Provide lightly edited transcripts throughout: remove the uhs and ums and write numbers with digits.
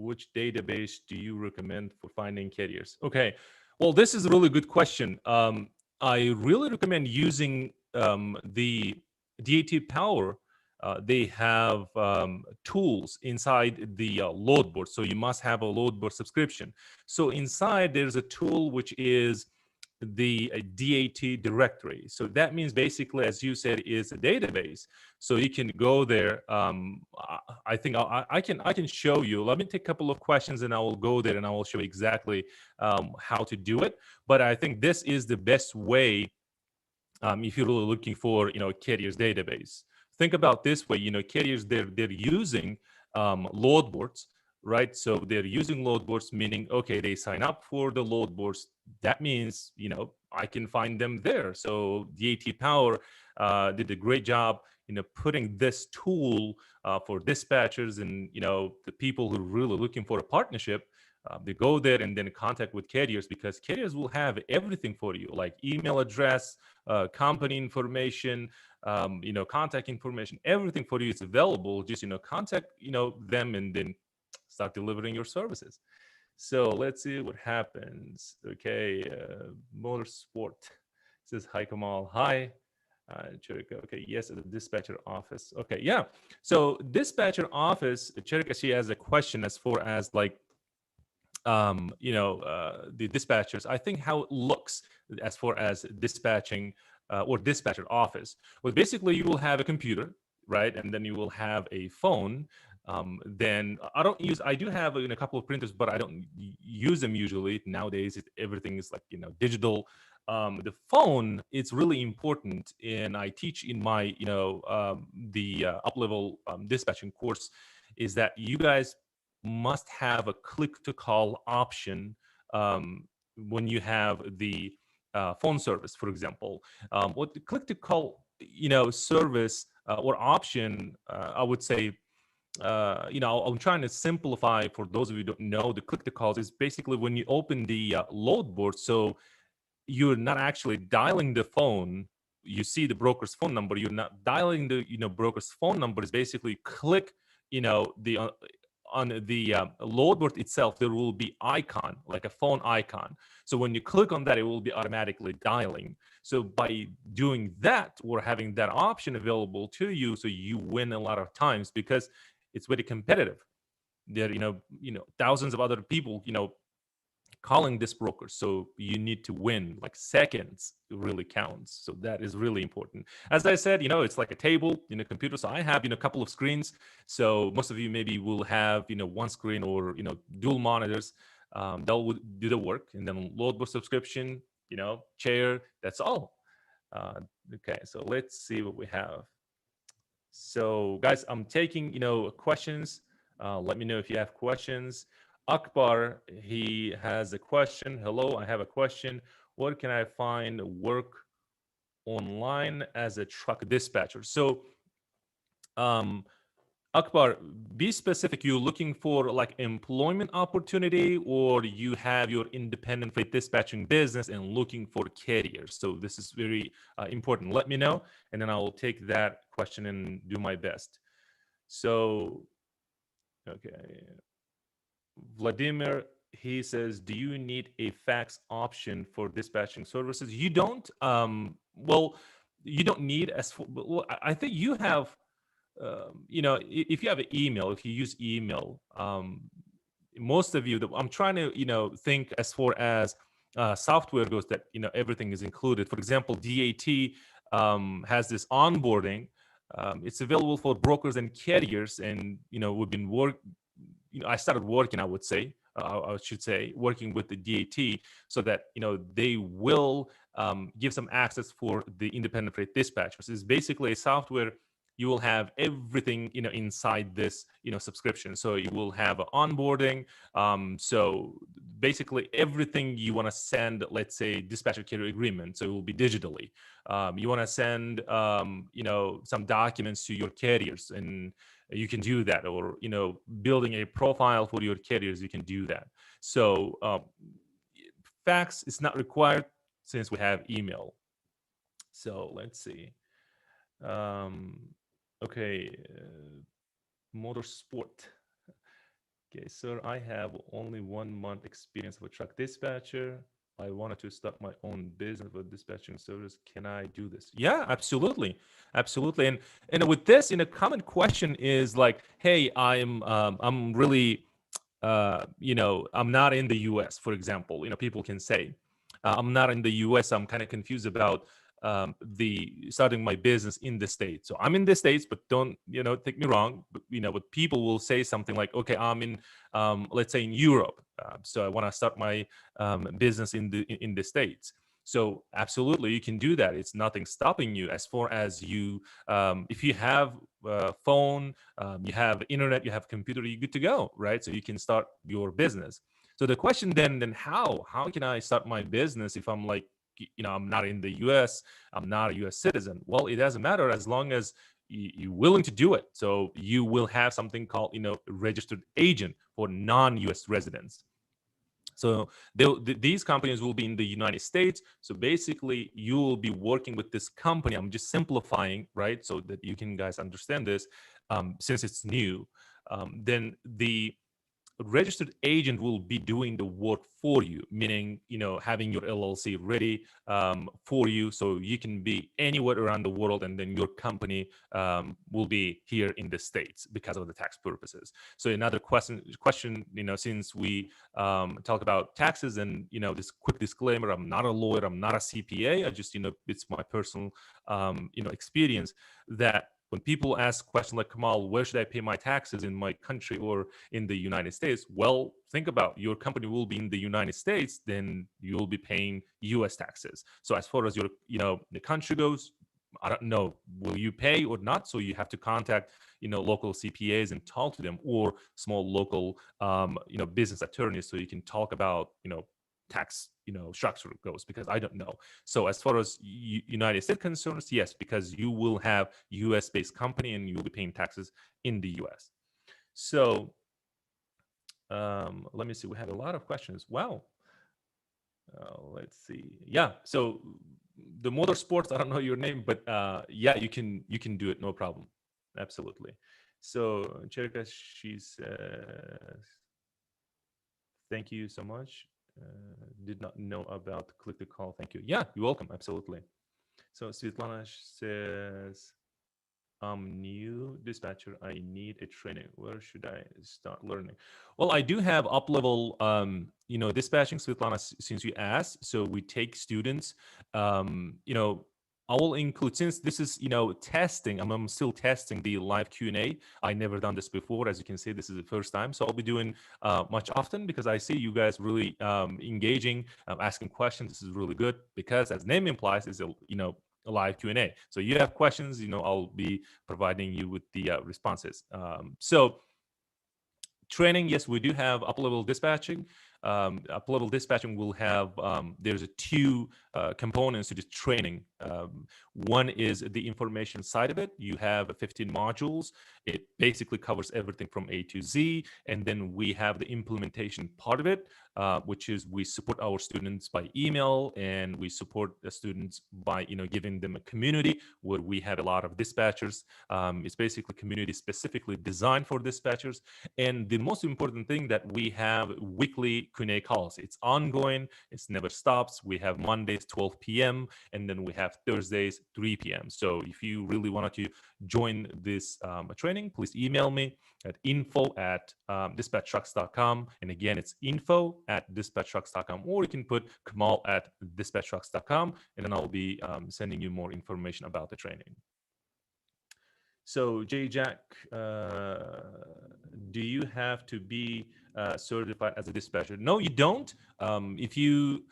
which database do you recommend for finding carriers? Okay, well, this is a really good question. I really recommend using the DAT Power. They have tools inside the load board, so you must have a load board subscription. So inside there's a tool which is the DAT directory. So that means basically, as you said, is a database. So you can go there. I think I can show you. Let me take a couple of questions, and I will go there and I will show exactly how to do it. But I think this is the best way if you're really looking for carriers database. Think about this way. Carriers, they're using load boards, right? So they're using load boards, meaning, okay, they sign up for the load boards. That means I can find them there. So DAT Power did a great job putting this tool for dispatchers and the people who are really looking for a partnership. They go there and then contact with carriers, because carriers will have everything for you, like email address, company information, contact information, everything for you is available. Just contact them and then start delivering your services. So let's see what happens. Okay, Motorsport says hi, Kamal. Hi. Cherika. Okay, yes, at the dispatcher office. Okay, yeah. So dispatcher office, Cherika, she has a question as far as like the dispatchers. I think how it looks as far as dispatching or dispatcher office. Well, basically, you will have a computer, right, and then you will have a phone. Then I do have a couple of printers, but I don't use them usually nowadays. Everything is like digital. The phone, it's really important, and I teach in my the up level dispatching course, is that you guys must have a click to call option when you have the phone service, for example. What the click to call service or option, I would say, I'm trying to simplify for those of you who don't know. The click to calls is basically when you open the load board, so you're not actually dialing the phone. You see the broker's phone number, you're not dialing the broker's phone number. Is basically click the on the load board itself, there will be icon, like a phone icon. So when you click on that, it will be automatically dialing. So by doing that, or having that option available to you, so you win a lot of times, because it's very competitive. There, thousands of other people, calling this broker. So you need to win. Like seconds really counts. So that is really important. As I said, it's like a table in a computer. So I have a couple of screens. So most of you maybe will have one screen or dual monitors. They'll do the work, and then load board subscription, chair. That's all. Okay, so let's see what we have. So guys, I'm taking questions. Let me know if you have questions. Akbar, he has a question. Hello, I have a question. Where can I find work online as a truck dispatcher? So, Akbar, be specific. You're looking for like employment opportunity, or you have your independent freight dispatching business and looking for carriers? So this is very important. Let me know, and then I will take that question and do my best. So, okay. Vladimir, he says, do you need a fax option for dispatching services? You don't. Well, you don't need as. Well, I think you have. If you have an email, if you use email, most of you. I'm trying to think as far as software goes, that everything is included. For example, DAT has this onboarding. It's available for brokers and carriers, and we've been I started working, I should say, working with the DAT, so that they will give some access for the independent freight dispatchers. It's basically a software. You will have everything inside this subscription. So you will have onboarding. So basically everything you want to send, let's say dispatcher carrier agreement, so it will be digitally. You want to send some documents to your carriers, and you can do that. Or building a profile for your carriers, you can do that. So fax is not required, since we have email. So let's see. Okay, Motorsport. Okay, sir, I have only 1 month experience of a truck dispatcher. I wanted to start my own business with dispatching service. Can I do this? Yeah, absolutely, absolutely. And with this, a common question is like, hey, I'm really, I'm not in the U.S. For example, people can say, I'm not in the U.S. I'm kind of confused about the starting my business in the states. So I'm in the states, but don't take me wrong. But people will say something like, okay, I'm in, let's say in Europe, so I want to start my business in the states. So absolutely, you can do that. It's nothing stopping you as far as you, if you have a phone, you have internet, you have computer, you're good to go, right? So you can start your business. So the question then how can I start my business if I'm like, I'm not in the US, I'm not a US citizen? Well, it doesn't matter as long as you're willing to do it. So you will have something called, registered agent for non-US residents. So these companies will be in the United States. So basically, you will be working with this company. I'm just simplifying, right, so that you can guys understand this, since it's new. Then the registered agent will be doing the work for you, meaning having your LLC ready for you, so you can be anywhere around the world, and then your company will be here in the States because of the tax purposes. So another question, since we talk about taxes, and this quick disclaimer: I'm not a lawyer, I'm not a CPA. I just it's my personal experience that when people ask questions like, Kamal, where should I pay my taxes, in my country or in the United States? Well, think about, your company will be in the United States, then you'll be paying US taxes. So as far as your, the country goes, I don't know, will you pay or not? So you have to contact, local CPAs and talk to them, or small local, business attorneys, so you can talk about, tax, structure goes, because I don't know. So as far as United States concerns, yes, because you will have US based company and you'll be paying taxes in the US. So let me see. We have a lot of questions. Wow. Let's see. Yeah. So the motorsports, I don't know your name, but yeah, you can do it, no problem. Absolutely. So Cherika, she says, thank you so much. Did not know about click the call. Thank you. Yeah, you're welcome. Absolutely. So Svetlana says, I'm new dispatcher. I need a training. Where should I start learning? Well, I do have up level, dispatching, Svetlana, since you asked. So we take students, I will include, since this is, testing, I'm still testing the live Q&A. I never done this before. As you can see, this is the first time. So I'll be doing much often, because I see you guys really engaging, asking questions. This is really good, because as name implies, is a live Q&A. So you have questions, I'll be providing you with the responses. So training, yes, we do have up-level dispatching. Up-level dispatching will have, there's two components to this training. One is the information side of it. You have 15 modules. It basically covers everything from A to Z. And then we have the implementation part of it, which is we support our students by email, and we support the students by giving them a community where we have a lot of dispatchers. It's basically community specifically designed for dispatchers. And the most important thing, that we have weekly Q&A calls. It's ongoing. It never stops. We have Mondays 12 p.m. and then we have Thursdays 3 p.m. So if you really wanted to join this training, please email me at info@dispatchtrucks.com. And again, it's info@dispatchtrucks.com, or you can put kamal@dispatchtrucks.com, and then I'll be sending you more information about the training. So J Jack, do you have to be certified as a dispatcher? No, you don't. If you,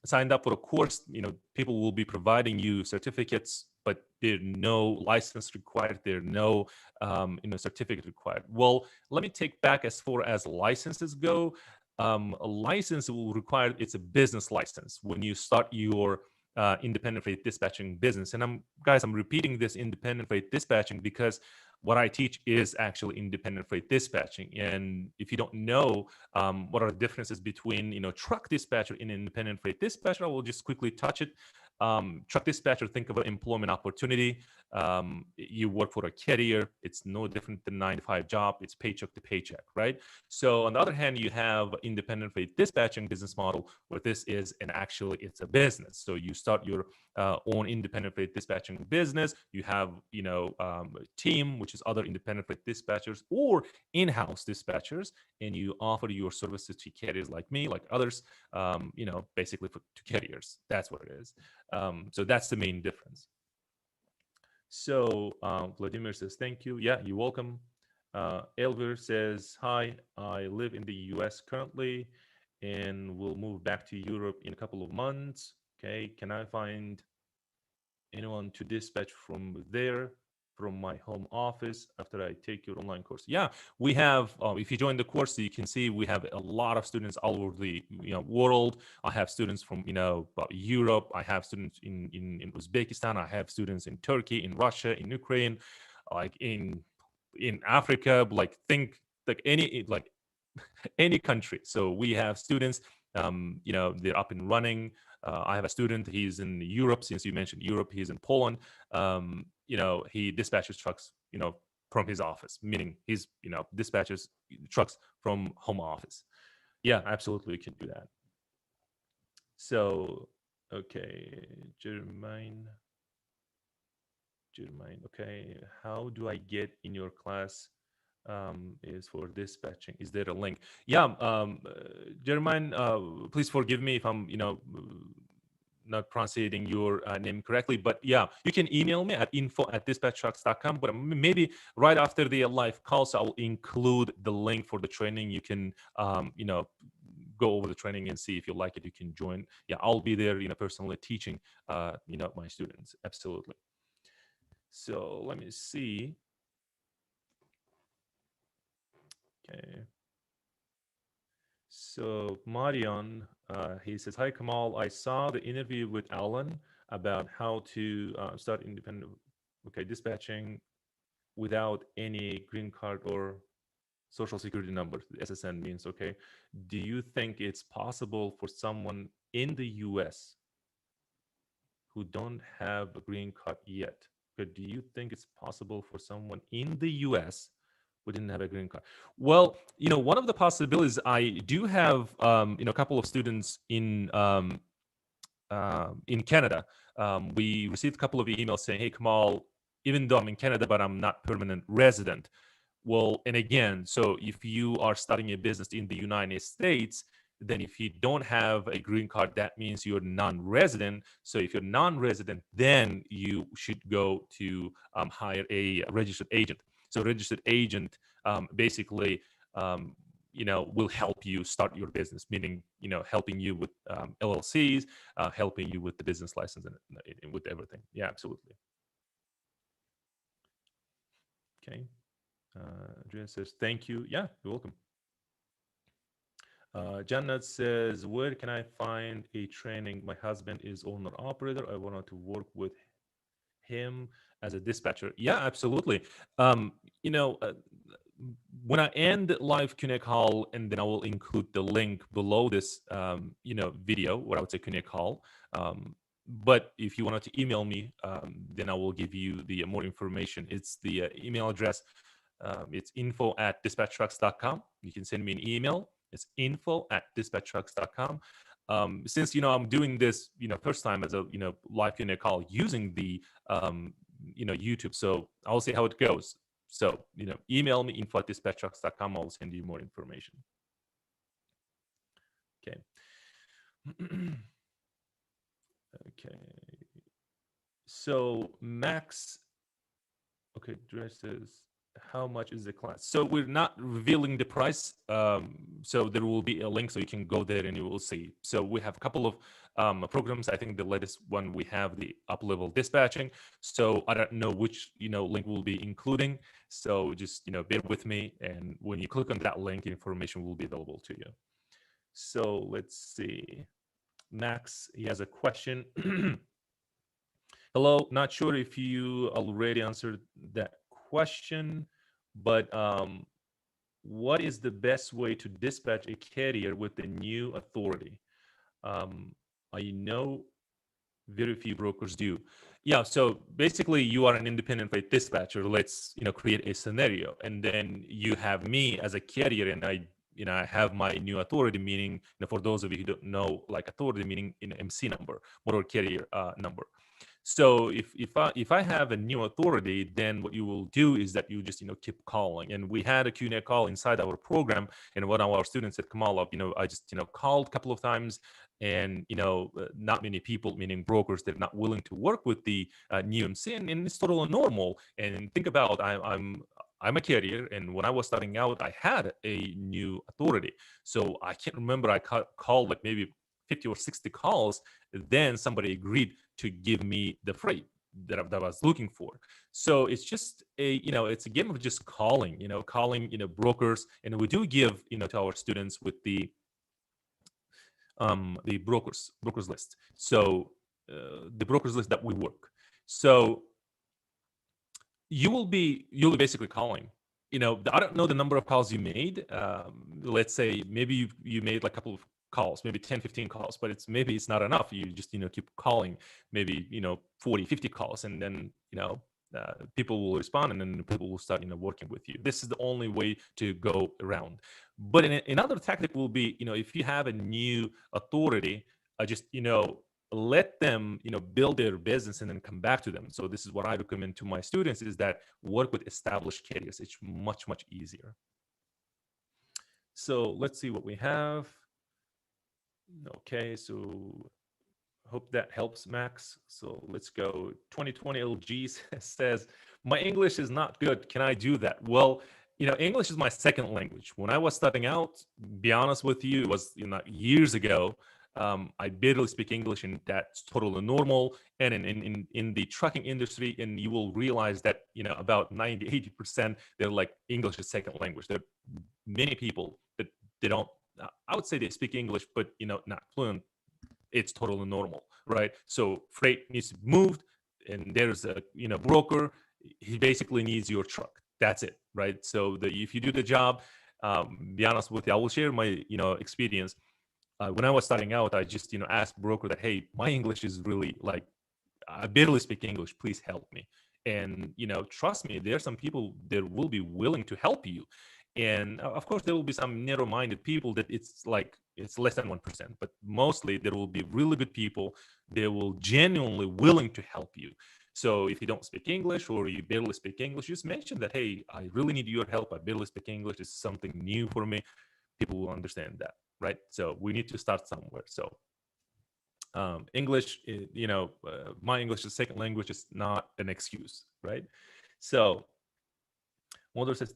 signed up for a course, people will be providing you certificates, but there's no license required. There are no, certificate required. Well, let me take back, as far as licenses go. A license will require, it's a business license when you start your independent freight dispatching business. And I'm repeating this independent freight dispatching because what I teach is actually independent freight dispatching. And if you don't know what are the differences between truck dispatcher and independent freight dispatcher, I will just quickly touch it. Truck dispatcher, think of an employment opportunity. You work for a carrier. It's no different than 9 to 5 job. It's paycheck to paycheck, right? So on the other hand, you have independent freight dispatching business model, where this is and actually it's a business. So you start your own independent freight dispatching business. You have a team, which is other independent freight dispatchers or in-house dispatchers, and you offer your services to carriers like me, like others, basically to carriers. That's what it is. So that's the main difference. So Vladimir says, thank you. Yeah, you're welcome. Elver says, hi, I live in the US currently and will move back to Europe in a couple of months. Okay, can I find anyone to dispatch from there, from my home office after I take your online course? Yeah, we have. If you join the course, you can see we have a lot of students all over the world. I have students from Europe. I have students in Uzbekistan. I have students in Turkey, in Russia, in Ukraine, like in Africa. Like think like any country. So we have students. They're up and running. I have a student. He's in Europe. Since you mentioned Europe, he's in Poland. He dispatches trucks. From his office, meaning he's dispatches trucks from home office. Yeah, absolutely, we can do that. So, okay, Jermaine. Okay, how do I get in your class? Is for dispatching. Is there a link? Yeah, Jermaine, please forgive me if I'm, not pronouncing your name correctly, but yeah, you can email me at info@dispatchtrucks.com. But maybe right after the live call, so I'll include the link for the training. You can, go over the training and see if you like it. You can join. Yeah, I'll be there, personally teaching, my students. Absolutely. So let me see. Okay. So Marion, he says, hi, Kamal. I saw the interview with Alan about how to start independent, dispatching without any green card or social security number. The SSN means, okay. Do you think it's possible for someone in the US who don't have a green card yet? But do you think it's possible for someone in the US who didn't have a green card? Well, one of the possibilities, I do have, a couple of students in Canada. We received a couple of emails saying, hey, Kamal, even though I'm in Canada, but I'm not permanent resident. Well, and again, so if you are starting a business in the United States, then if you don't have a green card, that means you're non-resident. So if you're non-resident, then you should go to hire a registered agent. So registered agent basically will help you start your business, meaning helping you with LLCs, helping you with the business license and with everything. Yeah, absolutely. Okay. Andrea says, thank you. Yeah, you're welcome. Jannat says, where can I find a training? My husband is owner operator. I wanted to work with him as a dispatcher. Yeah, absolutely. When I end live Connect call, and then I will include the link below this, video, what I would say Connect call. But if you wanted to email me, then I will give you the more information. It's the email address. It's info@dispatchtrucks.com. You can send me an email. It's info@dispatchtrucks.com. Since I'm doing this first time as a live Q&A call using the YouTube, so I'll see how it goes. So email me info@dispatchtrucks.com. I'll send you more information. Okay. Okay. So Max, okay, dresses. How much is the class? So we're not revealing the price. So there will be a link, so you can go there and you will see. So we have a couple of programs. I think the latest one we have the up-level dispatching. So I don't know which link we'll be including. So just bear with me, and when you click on that link, information will be available to you. So let's see. Max, he has a question. Hello, not sure if you already answered that question, but what is the best way to dispatch a carrier with the new authority? I know very few brokers do. Yeah, so basically you are an independent freight dispatcher. Let's, create a scenario. And then you have me as a carrier, and I have my new authority, meaning, for those of you who don't know, like authority meaning in MC number, motor carrier number. So if I have a new authority, then what you will do is that you just keep calling. And we had a Q&A call inside our program, and one of our students said, Kamal, I just called a couple of times, and not many people, meaning brokers, they're not willing to work with the new MC, and it's totally normal. And think about, I'm a carrier, and when I was starting out, I had a new authority. So I can't remember, I called like maybe 50 or 60 calls, then somebody agreed to give me the freight that I was looking for. So it's just it's a game of just calling brokers. And we do give to our students with the brokers list. So the brokers list that we work. So you'll be basically calling. I don't know the number of calls you made. Let's say maybe you made like a couple of calls, maybe 10, 15 calls, but maybe it's not enough. You just keep calling, maybe 40, 50 calls, and then people will respond, and then people will start working with you. This is the only way to go around. But another tactic will be, if you have a new authority, just let them build their business and then come back to them. So this is what I recommend to my students, is that work with established carriers. It's much easier. So let's see what we have. Okay, so hope that helps, Max. So let's go. 2020 LG says, my English is not good, can I do that? Well, English is my second language. When I was starting out, be honest with you, it was years ago. I barely speak English, and that's totally normal. And in the trucking industry, and you will realize that about 90-80% they're like English is second language. There are many people that they don't. I would say they speak English, but not fluent. It's totally normal, right? So freight needs to be moved, and there's a broker. He basically needs your truck. That's it, right? So if you do the job, be honest with you, I will share my experience. When I was starting out, I just asked broker that, hey, my English is really like, I barely speak English. Please help me. And trust me, there are some people that will be willing to help you. And of course, there will be some narrow-minded people that it's less than 1%, but mostly there will be really good people. They will genuinely willing to help you. So if you don't speak English, or you barely speak English, just mention that, hey, I really need your help. I barely speak English. This is something new for me. People will understand that, right? So we need to start somewhere. So English, my English is second language, is not an excuse, right? So Mulder says,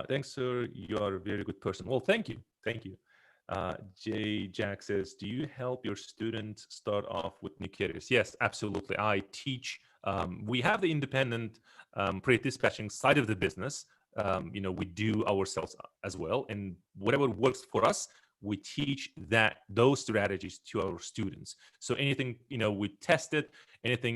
thanks, sir. You are a very good person. Well, thank you. Thank you. Jay Jack says, do you help your students start off with new carriers? Yes, absolutely. I teach. We have the independent pre-dispatching side of the business. We do ourselves as well. And whatever works for us, we teach those strategies to our students. So anything we tested, anything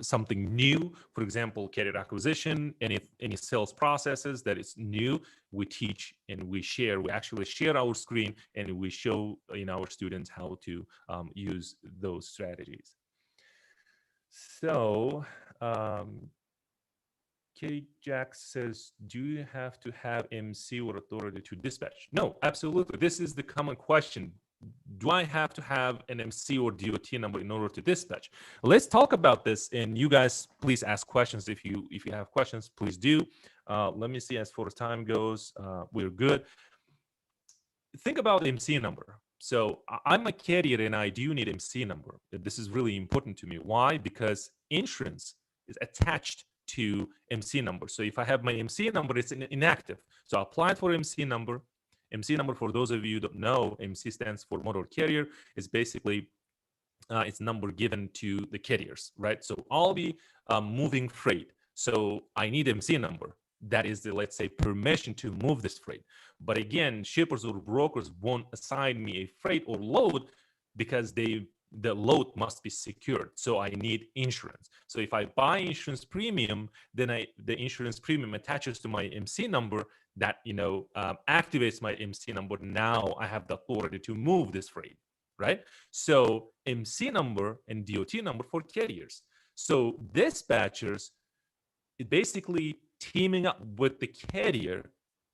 something new, for example, carrier acquisition, any sales processes that is new, we teach and we share. We actually share our screen, and we show our students how to use those strategies. So K Jack says, do you have to have MC or authority to dispatch? No, absolutely. This is the common question. Do I have to have an MC or DOT number in order to dispatch? Let's talk about this, and you guys please ask questions. If you have questions, please do. Let me see, as far as time goes, we're good. Think about the MC number. So I'm a carrier, and I do need MC number. This is really important to me. Why? Because insurance is attached to MC number. So if I have my MC number, it's inactive. So I applied for MC number. MC number, for those of you who don't know, MC stands for motor carrier. It's basically it's number given to the carriers, right? So I'll be moving freight. So I need MC number. That is the, let's say, permission to move this freight. But again, shippers or brokers won't assign me a freight or load because the load must be secured. So I need insurance. So if I buy insurance premium, then the insurance premium attaches to my MC number that activates my MC number. Now I have the authority to move this freight, right? So MC number and DOT number for carriers. So dispatchers, it basically teaming up with the carrier,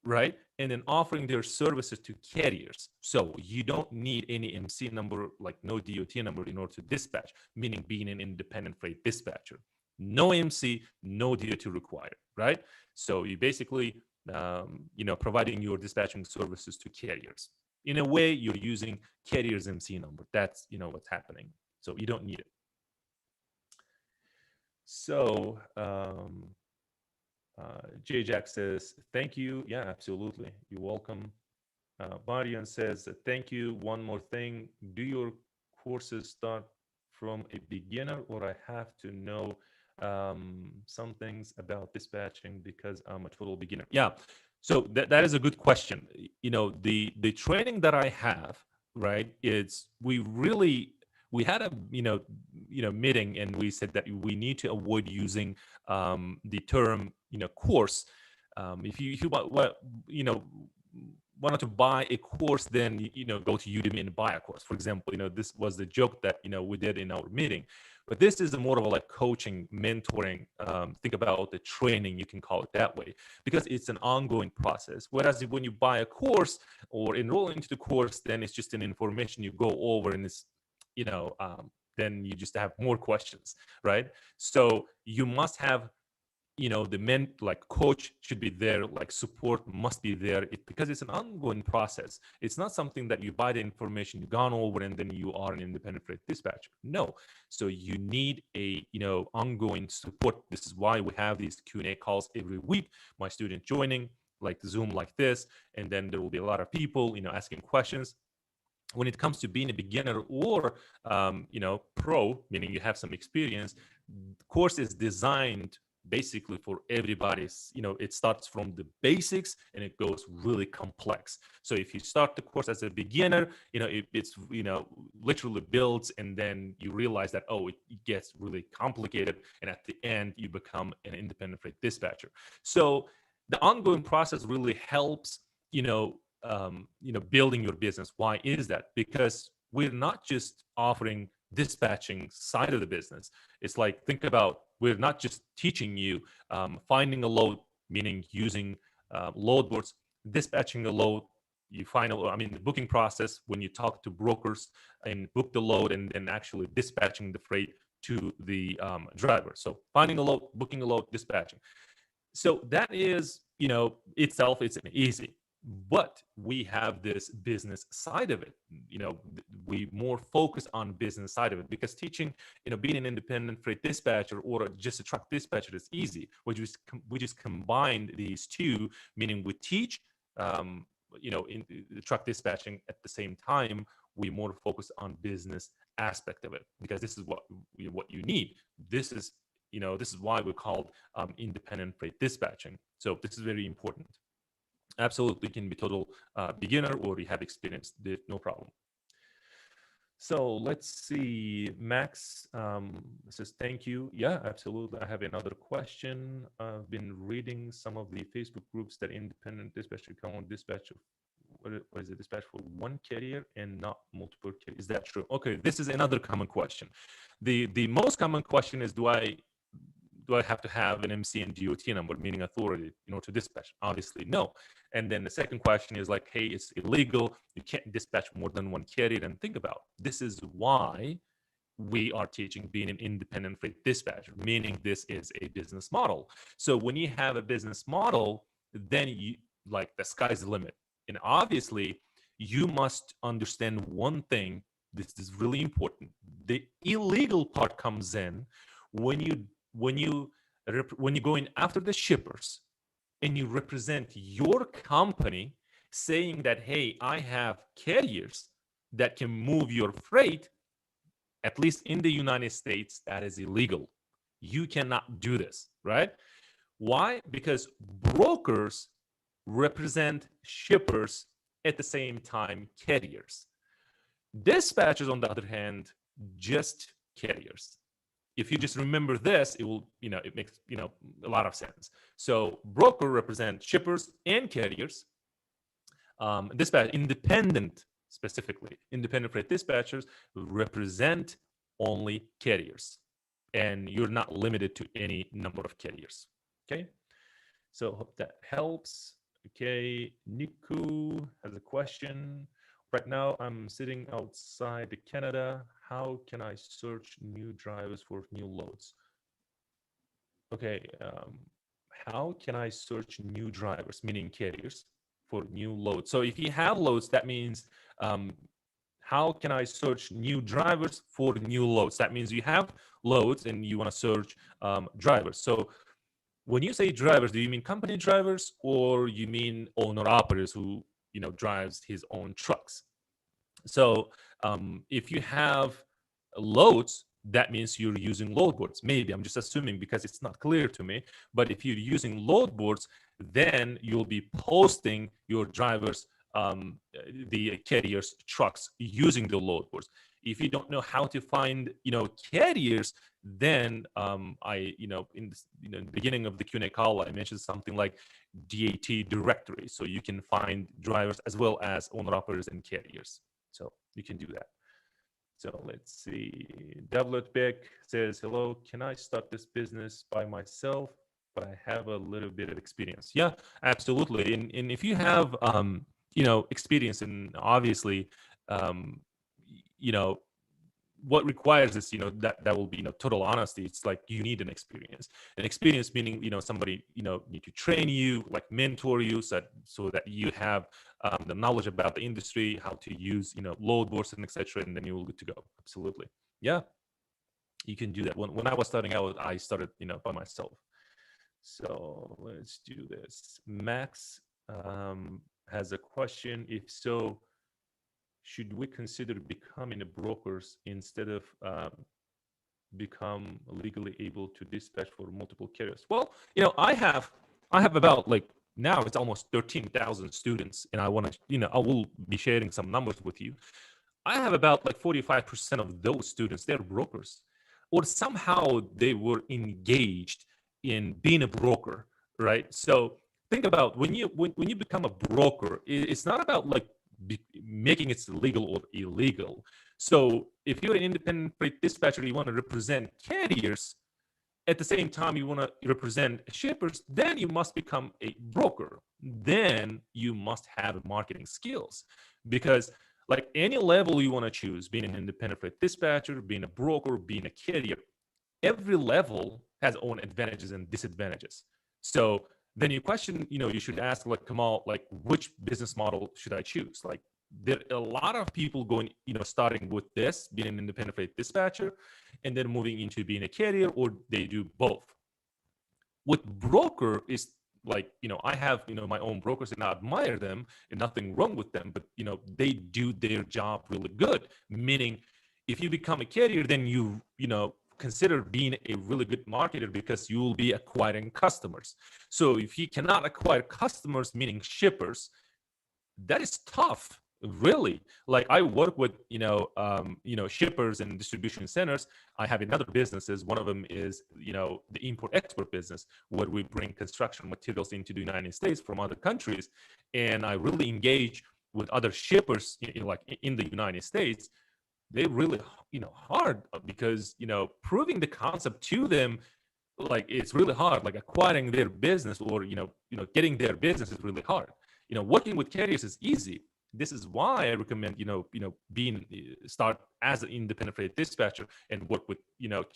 right? And then offering their services to carriers. So you don't need any MC number, like no DOT number, in order to dispatch, meaning being an independent freight dispatcher. No MC, no DOT required, right? So you basically, providing your dispatching services to carriers. In a way, you're using carrier's MC number. That's, what's happening. So you don't need it. So, J Jack says, thank you. Yeah, absolutely. You're welcome. Marian says, thank you. One more thing. Do your courses start from a beginner, or I have to know some things about dispatching because I'm a total beginner? Yeah. So that is a good question. The training that I have, right, is we had a meeting, and we said that we need to avoid using the term course. If you wanted to buy a course, then go to Udemy and buy a course. For example, this was the joke that we did in our meeting. But this is a more of a like coaching, mentoring. Think about the training, you can call it that way, because it's an ongoing process. Whereas when you buy a course or enroll into the course, then it's just an information you go over, and it's then you just have more questions, right? So you must have the men, like coach should be there, like support must be there, because it's an ongoing process. It's not something that you buy the information, you've gone over, and then you are an independent freight dispatcher. No. So you need a ongoing support. This is why we have these Q&A calls every week, my student joining like Zoom like this, and then there will be a lot of people asking questions. When it comes to being a beginner or pro, meaning you have some experience, the course is designed basically for everybody's. It starts from the basics and it goes really complex. So if you start the course as a beginner, it's literally builds, and then you realize that it gets really complicated, and at the end you become an independent freight dispatcher. So the ongoing process really helps building your business. Why is that? Because we're not just offering dispatching side of the business. It's like, think about, we're not just teaching you finding a load, meaning using load boards, dispatching a load. You find the booking process when you talk to brokers and book the load, and then actually dispatching the freight to the driver. So finding a load, booking a load, dispatching. So that is itself, it's easy. But we have this business side of it. We more focus on business side of it, because teaching, being an independent freight dispatcher or just a truck dispatcher is easy. We just combined these two, meaning we teach in the truck dispatching, at the same time we more focus on business aspect of it, because this is what you need. This is why we're called independent freight dispatching. So this is very important. Absolutely, can be total beginner, or you have experience, no problem. So let's see. Max says, thank you. Yeah, absolutely. I have another question. I've been reading some of the Facebook groups that independent dispatcher come on dispatch. What is it? Dispatch for one carrier and not multiple carriers. Is that true? Okay, this is another common question. The most common question is, do I have to have an MC and DOT number, meaning authority, to dispatch? Obviously, no. And then the second question is like, hey, it's illegal. You can't dispatch more than one carrier. And think about, this is why we are teaching being an independent freight dispatcher, meaning this is a business model. So when you have a business model, then the sky's the limit. And obviously, you must understand one thing. This is really important. The illegal part comes in when you're going after the shippers, and you represent your company, saying that, hey, I have carriers that can move your freight. At least in the United States, that is illegal. You cannot do this, right? Why? Because brokers represent shippers, at the same time carriers. Dispatchers, on the other hand, just carriers. If you just remember this, it makes a lot of sense. So broker represent shippers and carriers. Independent, specifically independent freight dispatchers, represent only carriers. and you're not limited to any number of carriers. Okay, so hope that helps. Okay, Niku has a question. Right now, I'm sitting outside Canada. How can I search new drivers for new loads? Okay, how can I search new drivers, meaning carriers, for new loads? So if you have loads, that means um, how can I search new drivers for new loads? That means you have loads and you want to search drivers. So when you say drivers, do you mean company drivers or you mean owner operators who drives his own trucks? So if you have loads, that means you're using load boards. Maybe I'm just assuming because it's not clear to me. But if you're using load boards, then you'll be posting your drivers, the carriers' trucks using the load boards. If you don't know how to find, carriers, then in the beginning of the Q&A call, I mentioned something like DAT directory, so you can find drivers as well as owner operators and carriers. So you can do that. So let's see. Devletbeck says, hello, can I start this business by myself, but I have a little bit of experience? Yeah, absolutely. And if you have, experience, and obviously, um, you know, what requires is that will be total honesty. It's like you need an experience meaning somebody need to train you, like mentor you, so that you have the knowledge about the industry, how to use load boards and etc., and then you're good to go. Absolutely. Yeah, you can do that. When I was starting out, I started by myself. So let's do this. Max has a question. If so, should we consider becoming a brokers instead of become legally able to dispatch for multiple carriers? Well, I have about, like, now it's almost 13,000 students, and I want to, I will be sharing some numbers with you. I have about like 45% of those students, they're brokers, or somehow they were engaged in being a broker, right? So think about when you become a broker, it's not about like making it legal or illegal. So if you're an independent freight dispatcher, you want to represent carriers, at the same time you want to represent shippers, then you must become a broker. Then you must have marketing skills, because like any level you want to choose, being an independent freight dispatcher, being a broker, being a carrier, every level has own advantages and disadvantages. So then you question, you should ask, like, Kamal, like, which business model should I choose? Like, there are a lot of people going, starting with this, being an independent freight dispatcher, and then moving into being a carrier, or they do both. With broker is like, I have, my own brokers, and I admire them, and nothing wrong with them, but, they do their job really good. Meaning, if you become a carrier, then consider being a really good marketer, because you will be acquiring customers. So if you cannot acquire customers, meaning shippers, that is tough, really. Like, I work with shippers and distribution centers. I have another businesses. One of them is the import export business, where we bring construction materials into the United States from other countries, and I really engage with other shippers like in the United States. They really hard, because proving the concept to them, like, it's really hard. Like, acquiring their business, or getting their business is really hard. Working with carriers is easy. This is why I recommend being start as an independent freight dispatcher and work with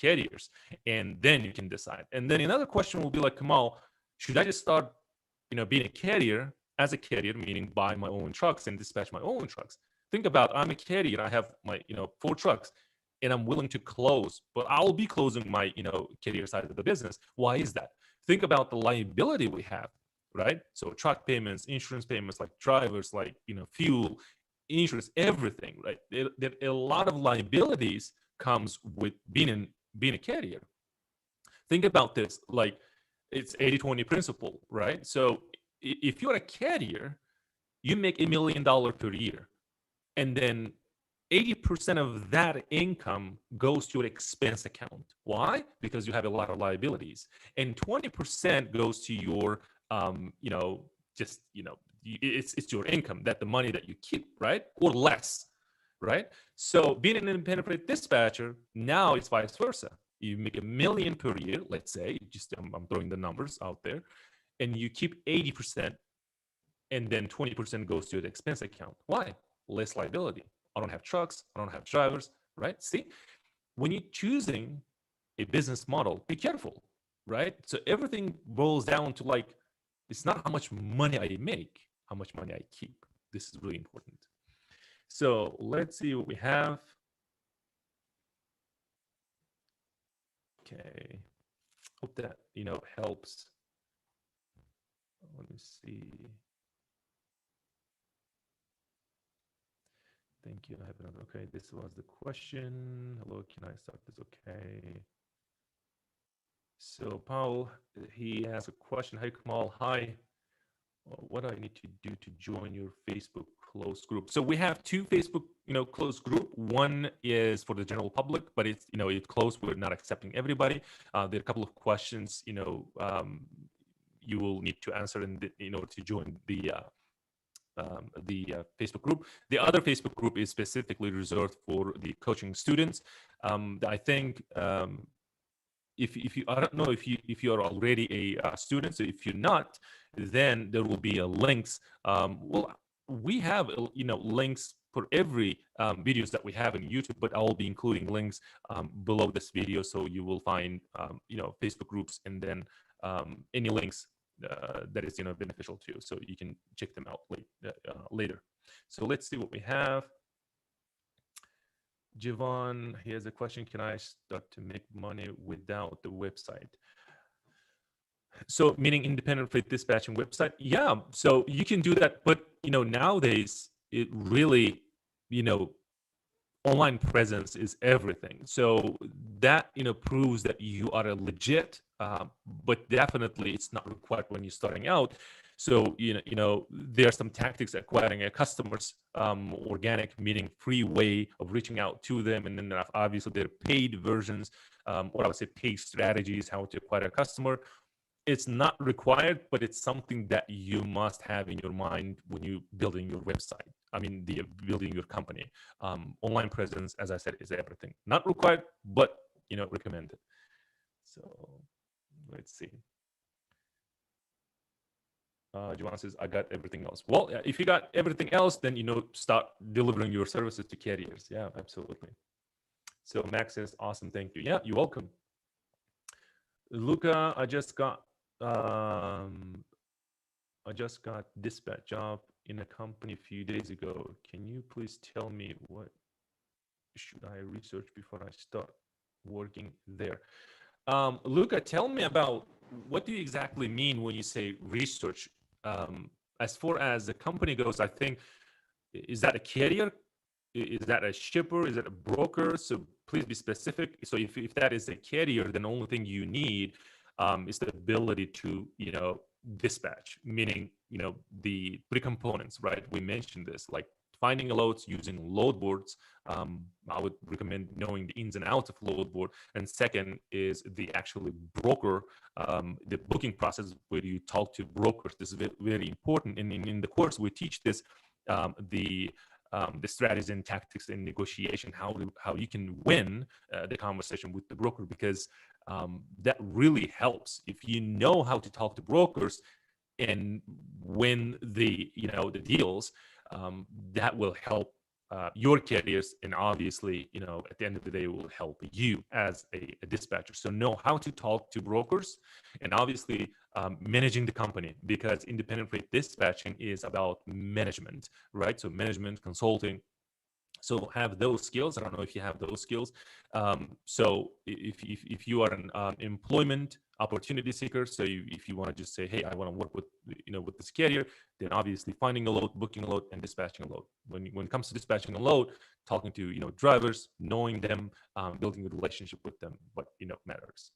carriers, and then you can decide. And then another question will be like, Kamal, should I just start being a carrier, as a carrier, meaning buy my own trucks and dispatch my own trucks? Think about, I'm a carrier, I have my 4 trucks, and I'm willing to close, but I'll be closing my carrier side of the business. Why is that? Think about the liability we have, right? So truck payments, insurance payments, like drivers, like fuel, insurance, everything, right? There a lot of liabilities comes with being a carrier. Think about this, like, it's 80-20 principle, right? So if you're a carrier, you make $1 million per year, and then 80% of that income goes to your expense account. Why? Because you have a lot of liabilities. And 20% goes to your, just, it's your income, that the money that you keep, right? Or less, right? So being an independent freight dispatcher, now it's vice versa. You make $1 million per year, let's say, just I'm throwing the numbers out there, and you keep 80%, and then 20% goes to the expense account. Why? Less liability. I don't have trucks, I don't have drivers, right? See, when you're choosing a business model, be careful, right? So everything boils down to like, it's not how much money I make, how much money I keep. This is really important. So let's see what we have. Okay, hope that helps. Let me see. Thank you. I have another. Okay, this was the question. Hello, can I start this? Okay. So Paul, he has a question. Hi Kamal. Hi. What do I need to do to join your Facebook closed group? So we have two Facebook, closed group. One is for the general public, but it's closed. We're not accepting everybody. There are a couple of questions, you will need to answer in order to join the Facebook group. The other Facebook group is specifically reserved for the coaching students. I think if you, I don't know if you are already a student. So if you're not, then there will be a links. Well, we have links for every videos that we have in YouTube, but I will be including links below this video, so you will find Facebook groups, and then any links that is beneficial to you, so you can check them out later. So let's see what we have. Javon, here's a question. Can I start to make money without the website? So meaning independent freight dispatching website? Yeah, so you can do that, but nowadays it really, online presence is everything. So that proves that you are a legit, but definitely it's not required when you're starting out. So there are some tactics acquiring a customers, organic, meaning free way of reaching out to them, and then obviously there are paid versions, or I would say paid strategies how to acquire a customer. It's not required, but it's something that you must have in your mind when you're building your website. I mean, building your company. Online presence, as I said, is everything. Not required, but recommended. So let's see. Joanna says, I got everything else. Well, if you got everything else, then start delivering your services to carriers. Yeah, absolutely. So Max says, awesome, thank you. Yeah, you're welcome. Luca, I just got dispatch job in a company a few days ago. Can you please tell me what should I research before I start working there? Luca, tell me about what do you exactly mean when you say research? As far as the company goes, I think, is that a carrier? Is that a shipper? Is it a broker? So please be specific. So if that is a carrier, then the only thing you need is the ability to dispatch, meaning the three components, right? We mentioned this, like finding a loads using load boards. I would recommend knowing the ins and outs of load board. And second is the actually broker, the booking process where you talk to brokers. This is very important. And in the course, we teach this, the strategies and tactics and negotiation, how you can win the conversation with the broker, because that really helps. If you know how to talk to brokers and win the deals, that will help your carriers, and obviously at the end of the day will help you as a dispatcher. So know how to talk to brokers, and obviously managing the company, because independent freight dispatching is about management, right? So management, consulting. So have those skills. I don't know if you have those skills. So if you are an employment opportunity seeker, so if you want to just say, hey, I want to work with with this carrier, then obviously finding a load, booking a load, and dispatching a load. When it comes to dispatching a load, talking to drivers, knowing them, building a relationship with them, what matters.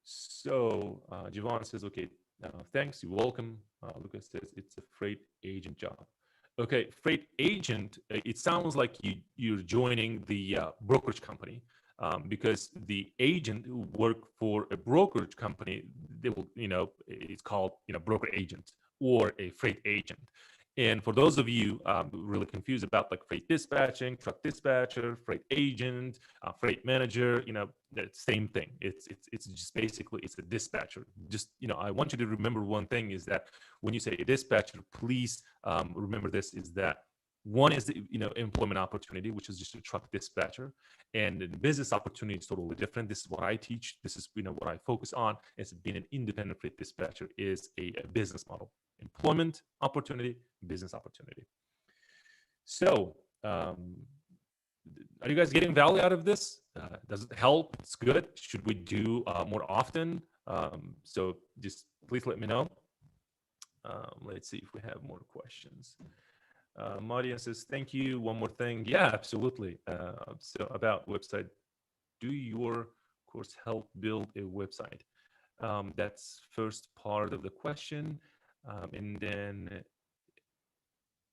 So Javon says, okay, thanks, you're welcome. Lucas says it's a freight agent job. Okay, freight agent, it sounds like you're joining the brokerage company, because the agent who work for a brokerage company, they will, it's called, broker agent or a freight agent. And for those of you really confused about like freight dispatching, truck dispatcher, freight agent, freight manager, the same thing. It's just basically it's a dispatcher. Just I want you to remember one thing is that when you say a dispatcher, please remember this is that one is the employment opportunity, which is just a truck dispatcher, and the business opportunity is totally different. This is what I teach. This is what I focus on. Is being an independent freight dispatcher is a business model. Employment opportunity, business opportunity. So, are you guys getting value out of this? Does it help? It's good. Should we do more often? So just please let me know. Let's see if we have more questions. Maria says, thank you. One more thing. Yeah, absolutely. So about website, do your course help build a website? That's first part of the question. And then,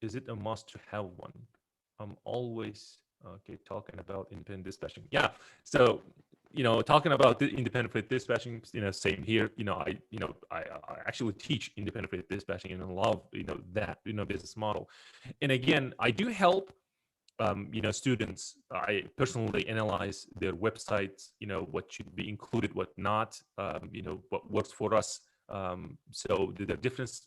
is it a must to have one? I'm always talking about independent dispatching. Yeah. So, talking about the independent freight dispatching, same here. I actually teach independent freight dispatching and I love, that, business model. And again, I do help, students. I personally analyze their websites, what should be included, what not, what works for us. So the difference,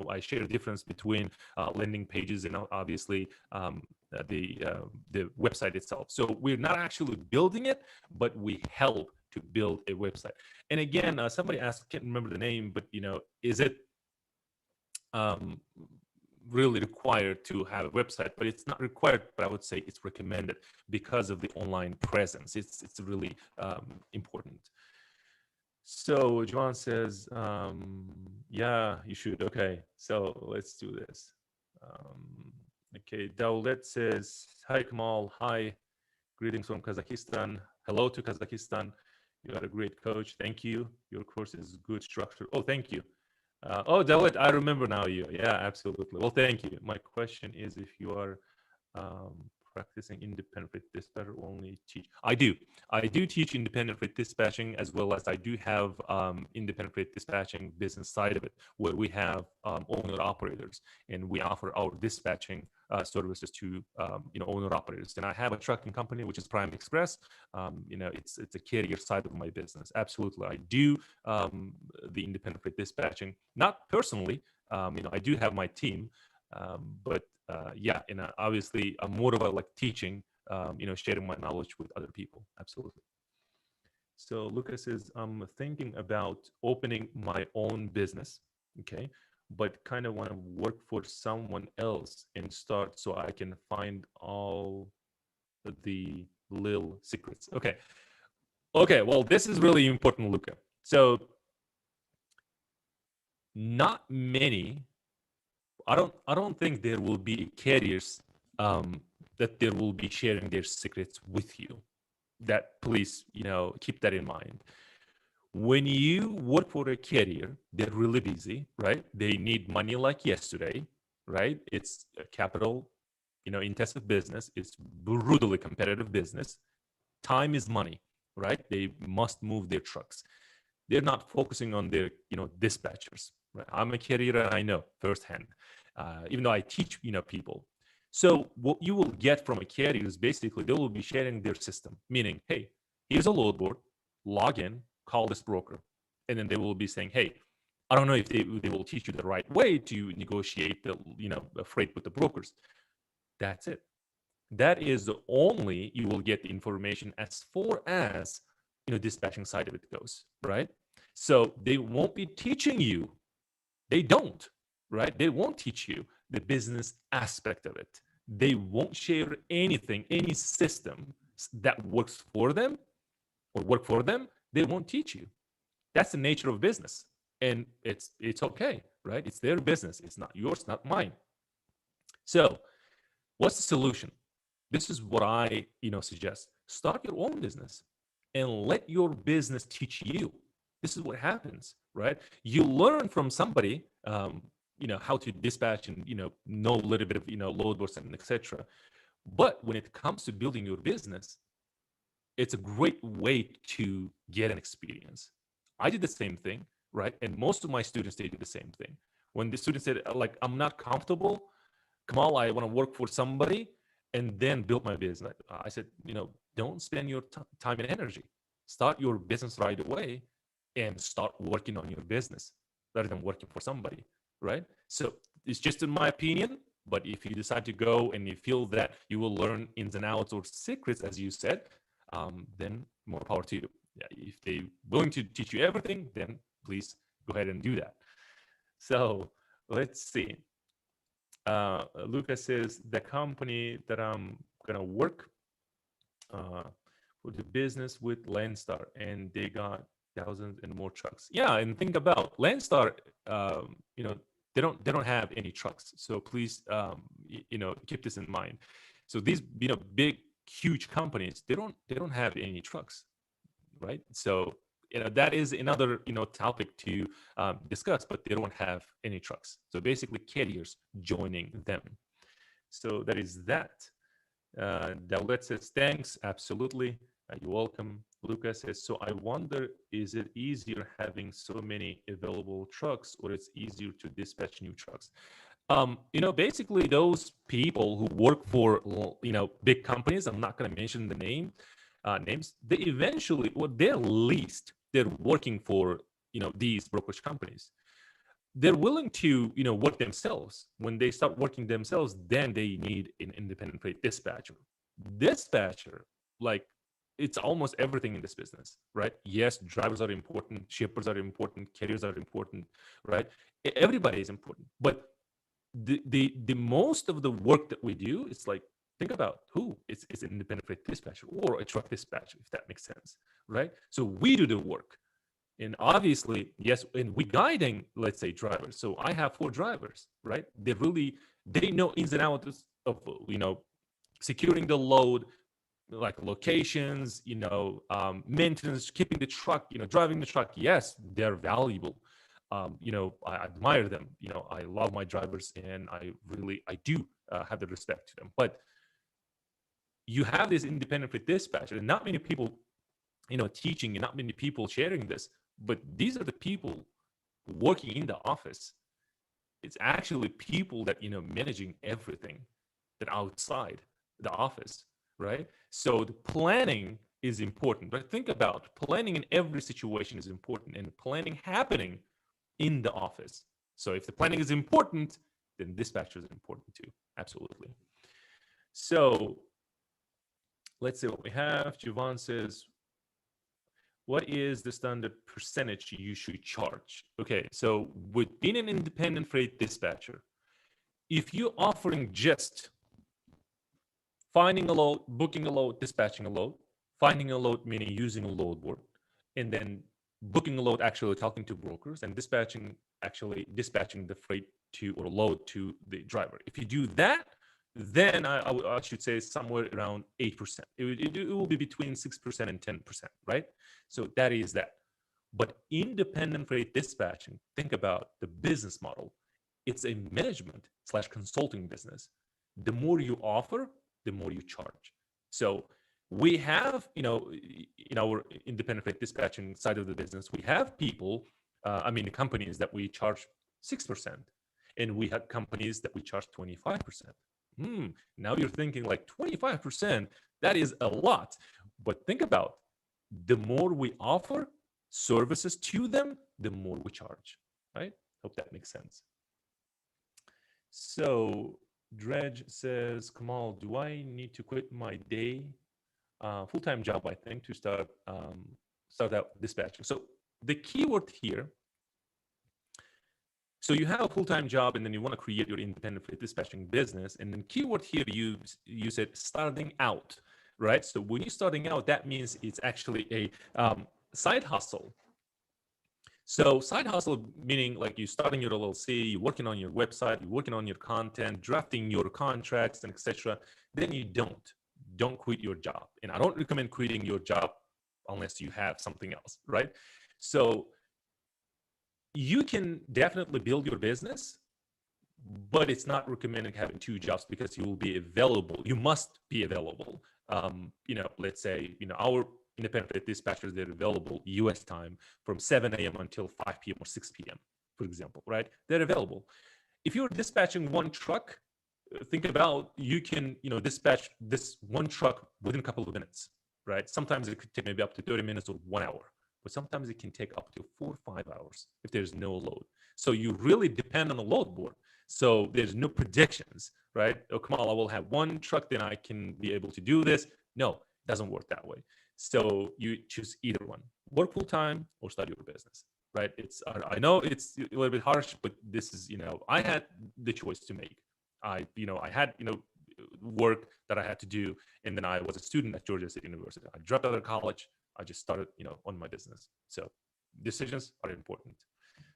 I share the difference between landing pages and obviously the website itself. So we're not actually building it, but we help to build a website. And again, somebody asked, can't remember the name, but is it really required to have a website? But it's not required, but I would say it's recommended because of the online presence. It's really important. So John says, yeah, you should. Okay, so let's do this. Okay, Daulet says, hi Kamal, hi, greetings from Kazakhstan. Hello to Kazakhstan. You are a great coach. Thank you. Your course is good structure. Oh, thank you. Daulet, I remember now you. Yeah, absolutely. Well, thank you. My question is if you are practicing independent freight dispatcher only teach. I do teach independent freight dispatching, as well as I do have independent freight dispatching business side of it, where we have owner operators and we offer our dispatching services to owner operators. And I have a trucking company which is Prime Express. It's a carrier side of my business. Absolutely, I do the independent freight dispatching, not personally. I do have my team, but yeah, and obviously I'm more about like teaching, sharing my knowledge with other people. Absolutely. So Lucas says, I'm thinking about opening my own business, okay, but kind of want to work for someone else and start so I can find all the little secrets. Okay. Okay, well, this is really important, Luca. So not many, I don't think there will be carriers that there will be sharing their secrets with you. That please, keep that in mind. When you work for a carrier, they're really busy, right? They need money like yesterday, right? It's a capital, intensive business. It's brutally competitive business. Time is money, right? They must move their trucks. They're not focusing on their, dispatchers. Right? I'm a carrier and I know firsthand, even though I teach, people. So what you will get from a carrier is basically they will be sharing their system, meaning, hey, here's a load board, log in, call this broker. And then they will be saying, hey, I don't know if they will teach you the right way to negotiate the freight with the brokers. That's it. That is the only you will get the information as far as dispatching side of it goes, right? So they won't be teaching you. They don't, right? They won't teach you the business aspect of it. They won't share anything, any system that works for them or work for them. They won't teach you. That's the nature of business, and it's okay, right? It's their business. It's not yours, not mine. So, what's the solution? This is what I suggest. Start your own business and let your business teach you. This is what happens, right? You learn from somebody how to dispatch and know a little bit of load boards and etc. But when it comes to building your business, it's a great way to get an experience. I did the same thing, right? And most of my students, they do the same thing. When the student said, like, I'm not comfortable, Kamal, I want to work for somebody and then build my business. I said, don't spend your time and energy. Start your business right away and start working on your business rather than working for somebody, right? So it's just in my opinion, but if you decide to go and you feel that you will learn ins and outs or secrets, as you said, then more power to you. Yeah, if they're willing to teach you everything, then please go ahead and do that. So let's see. Lucas says the company that I'm gonna work uh, for the business with Landstar, and they got thousands and more trucks. Yeah, and think about Landstar. They don't have any trucks, so please keep this in mind. So these big huge companies, they don't have any trucks, right? So that is another topic to discuss, but they don't have any trucks. So basically, carriers joining them. So that is that. Daulet says thanks, absolutely. You're welcome. Lucas says, so I wonder, is it easier having so many available trucks, or it's easier to dispatch new trucks? Basically those people who work for big companies, I'm not going to mention the names, they eventually, or they're least, they're working for these brokerage companies. They're willing to work themselves. When they start working themselves, then they need an independent freight dispatcher. Like, it's almost everything in this business, right? Yes, drivers are important, shippers are important, carriers are important, right? Everybody is important, but the most of the work that we do, it's like, think about who is an independent freight dispatcher or a truck dispatcher, if that makes sense, right? So we do the work. And obviously, yes, and we guiding, let's say, drivers. So I have 4 drivers, right? They know ins and outs of securing the load, like locations, maintenance, keeping the truck, driving the truck. Yes, they're valuable. I admire them. I love my drivers, and I do have the respect to them. But you have this independent freight dispatcher, and not many people, teaching, and not many people sharing this. But these are the people working in the office. It's actually people that managing everything that outside the office, right? So the planning is important. But think about planning in every situation is important, and planning happening in the office. So if the planning is important, then dispatcher is important too. Absolutely. So let's see what we have. Jovan says, what is the standard percentage you should charge? Okay, so with being an independent freight dispatcher, if you're offering just finding a load, booking a load, dispatching a load, finding a load meaning using a load board, and then booking a load actually talking to brokers, and dispatching actually dispatching the freight to or load to the driver. If you do that, then I should say somewhere around 8%. It will be between 6% and 10%, right? So that is that. But independent freight dispatching, think about the business model. It's a management / consulting business. The more you offer, the more you charge. So we have, in our independent freight dispatching side of the business, we have people, companies that we charge 6%, and we have companies that we charge 25%. Now you're thinking like 25%, that is a lot. But think about, the more we offer services to them, the more we charge, right? Hope that makes sense. So Dredge says, Kamal, do I need to quit my day full-time job, I think, to start out dispatching? So the keyword here, so you have a full-time job, and then you want to create your independent freight dispatching business, and then keyword here, you said starting out, right? So when you're starting out, that means it's actually a side hustle. So side hustle meaning like you're starting your LLC, you're working on your website, you're working on your content, drafting your contracts, and etc. Then you don't quit your job, and I don't recommend quitting your job unless you have something else, right? So you can definitely build your business, but it's not recommended having 2 jobs because you will be available. You must be available. Let's say, our independent dispatchers, they're available US time from 7 a.m. until 5 p.m. or 6 p.m., for example, right? They're available. If you're dispatching 1 truck, think about, you can, dispatch this one truck within a couple of minutes, right? Sometimes it could take maybe up to 30 minutes or 1 hour, but sometimes it can take up to 4 or 5 hours if there's no load. So you really depend on the load board. So there's no predictions, right? Oh, Kamal, I will have one truck, then I can be able to do this. No, it doesn't work that way. So you choose either one: work full time or start your business, right? I know it's a little bit harsh, but this is, I had the choice to make. I had, work that I had to do, and then I was a student at Georgia State University. I dropped out of college. I just started, on my business. So decisions are important.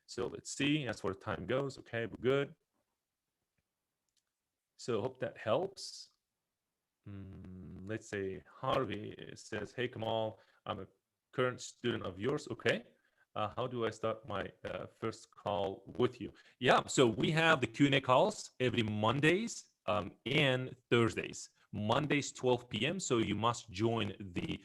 So let's see as far as time goes. Okay, we're good. So hope that helps. Let's say Harvey says, "Hey Kamal, I'm a current student of yours." Okay. How do I start my first call with you? Yeah, so we have the Q&A calls every Mondays and Thursdays. Mondays 12 p.m. So you must join the.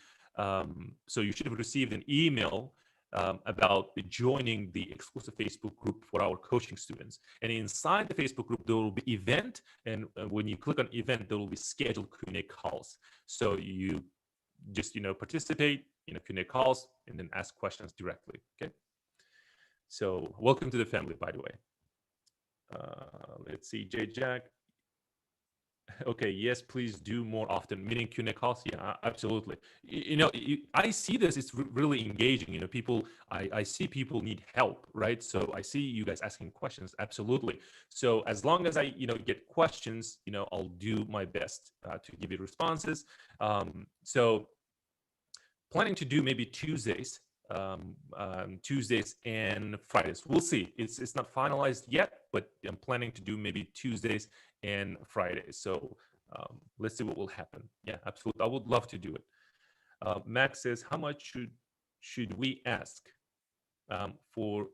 So you should have received an email about joining the exclusive Facebook group for our coaching students. And inside the Facebook group, there will be event, and when you click on event, there will be scheduled Q&A calls. So you just participate in Q&A calls and then ask questions directly. Okay. So welcome to the family, by the way. Let's see, J Jack. Okay, yes, please do more often. Meaning Q&A calls, yeah, absolutely. I see this; it's really engaging. People, I see people need help, right? So I see you guys asking questions, absolutely. So as long as I, get questions, I'll do my best to give you responses. So planning to do maybe Tuesdays, Tuesdays and Fridays. We'll see. It's not finalized yet, but I'm planning to do maybe Tuesdays and Fridays. So let's see what will happen. Yeah, absolutely. I would love to do it. Max says, how much should we ask for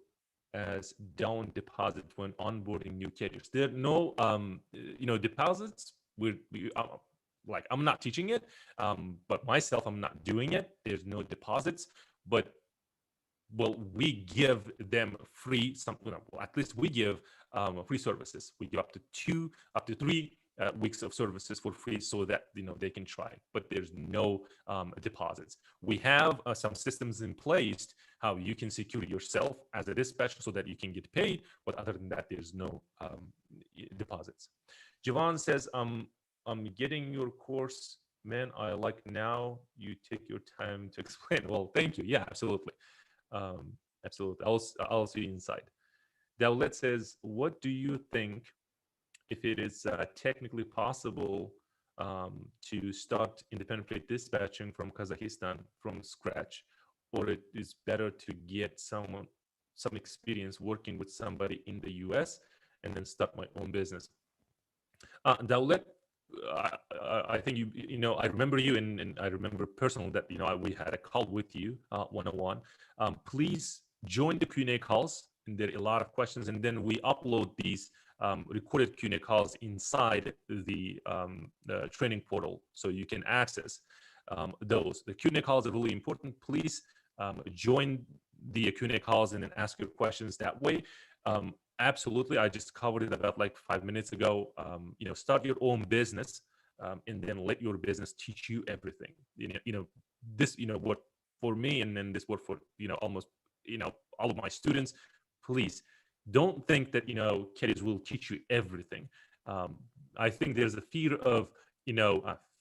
as down deposit when onboarding new carriers? There are no deposits. Like, I'm not teaching it, but myself, I'm not doing it. There's no deposits, but we give them free, at least we give free services. We give up to 3 weeks of services for free, so that they can try. But there's no deposits. We have some systems in place how you can secure yourself as a dispatcher so that you can get paid. But other than that, there's no deposits. Javon says, I'm getting your course, man. I like now you take your time to explain. Well, thank you. Yeah, absolutely. Absolutely. I'll see you inside. Dowlet says, what do you think if it is technically possible to start independent freight dispatching from Kazakhstan from scratch, or it is better to get some experience working with somebody in the US and then start my own business? Dowlet, I think I remember you, and I remember personally that we had a call with you one-on-one. Please join the Q&A calls, and there are a lot of questions, and then we upload these recorded Q&A calls inside the training portal, so you can access those. The Q&A calls are really important. Please join the Q&A calls and then ask your questions that way. Absolutely, I just covered it about like 5 minutes ago. Start your own business, and then let your business teach you everything. This what for me, and then this what for almost all of my students. Please don't think that carriers will teach you everything. I think there's a fear of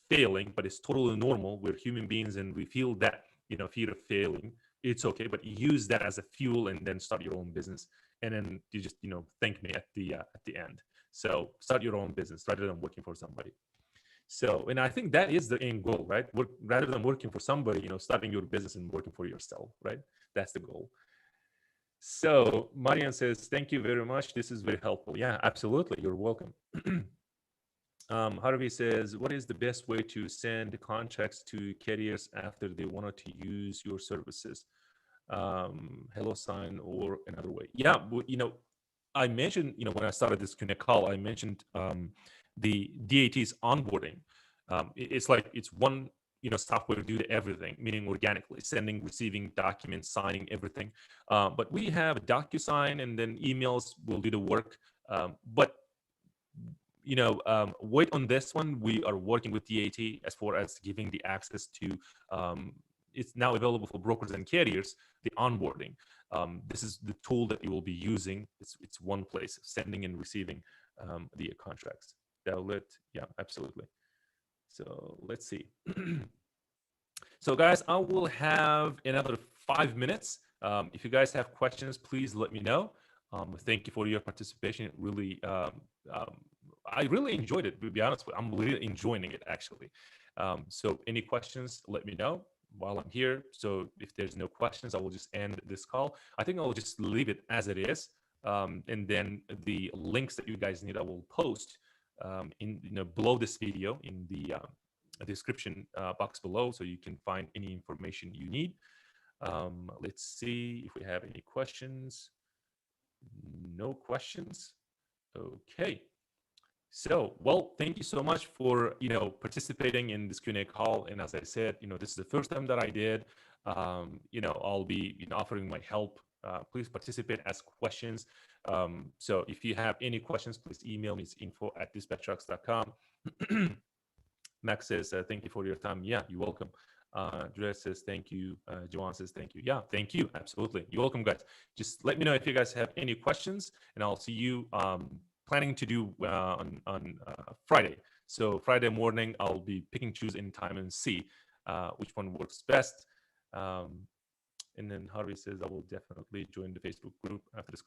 failing, but it's totally normal. We're human beings, and we feel that fear of failing. It's okay, but use that as a fuel, and then start your own business. And then you just thank me at the end. So start your own business rather than working for somebody. So, and I think that is the end goal, right? Rather than working for somebody, starting your business and working for yourself, right? That's the goal. So Marian says, thank you very much. This is very helpful. Yeah, absolutely. You're welcome. Harvey says, what is the best way to send contracts to carriers after they wanted to use your services? Hello sign or another way? Yeah, I mentioned, when I started this Connect call, I mentioned the DAT's onboarding. It's like it's one software to do everything, meaning organically sending, receiving documents, signing everything. But we have DocuSign, and then emails will do the work. But wait on this one. We are working with DAT as far as giving the access to. It's now available for brokers and carriers. The onboarding. This is the tool that you will be using. It's one place, sending and receiving the contracts. Download. Yeah, absolutely. So let's see. So guys, I will have another 5 minutes. If you guys have questions, please let me know. Thank you for your participation. Really, I really enjoyed it. To be honest with you, I'm really enjoying it actually. So any questions, let me know while I'm here. So if there's no questions, I will just end this call. I think I'll just leave it as it is. And then the links that you guys need, I will post in below this video in the description box below, so you can find any information you need. Let's see if we have any questions. No questions. Okay. So, well, thank you so much for participating in this Q&A call. And as I said, this is the first time that I did. I'll be offering my help. Please participate, ask questions. So if you have any questions, please email me. It's info@dispatchtrucks.com. Max says, thank you for your time. Yeah, you're welcome. Dres says, thank you. Joanne says, thank you. Yeah, thank you. Absolutely. You're welcome, guys. Just let me know if you guys have any questions, and I'll see you planning to do on Friday. So Friday morning, I'll be picking, choose in time and see which one works best. And then Harvey says, I will definitely join the Facebook group after this